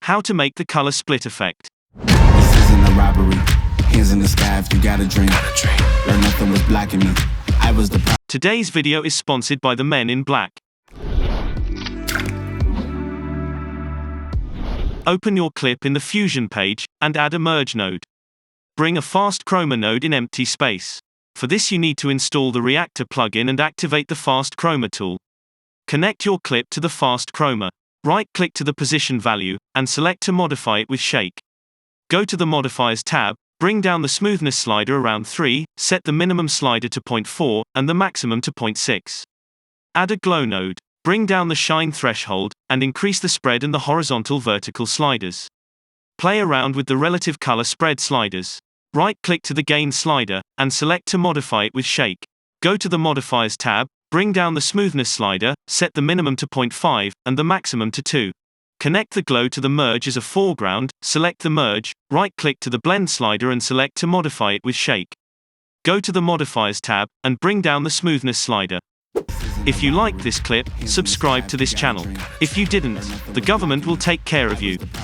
How to make the color split effect. This isn't a robbery. Hands in the sky if you got a drink. Or nothing was blocking me. I was the Today's video is sponsored by the Men in Black. Open your clip in the Fusion page, and add a merge node. Bring a fast chroma node in empty space. For this you need to install the Reactor plugin and activate the fast chroma tool. Connect your clip to the fast chroma. Right-click to the position value, and select to modify it with shake. Go to the Modifiers tab, bring down the smoothness slider around 3, set the minimum slider to 0.4, and the maximum to 0.6. Add a glow node. Bring down the shine threshold, and increase the spread and the horizontal-vertical sliders. Play around with the relative color spread sliders. Right-click to the gain slider, and select to modify it with shake. Go to the Modifiers tab, bring down the smoothness slider, set the minimum to 0.5, and the maximum to 2. Connect the glow to the merge as a foreground, select the merge, right-click to the blend slider and select to modify it with shake. Go to the Modifiers tab, and bring down the smoothness slider. If you liked this clip, subscribe to this channel. If you didn't, the government will take care of you.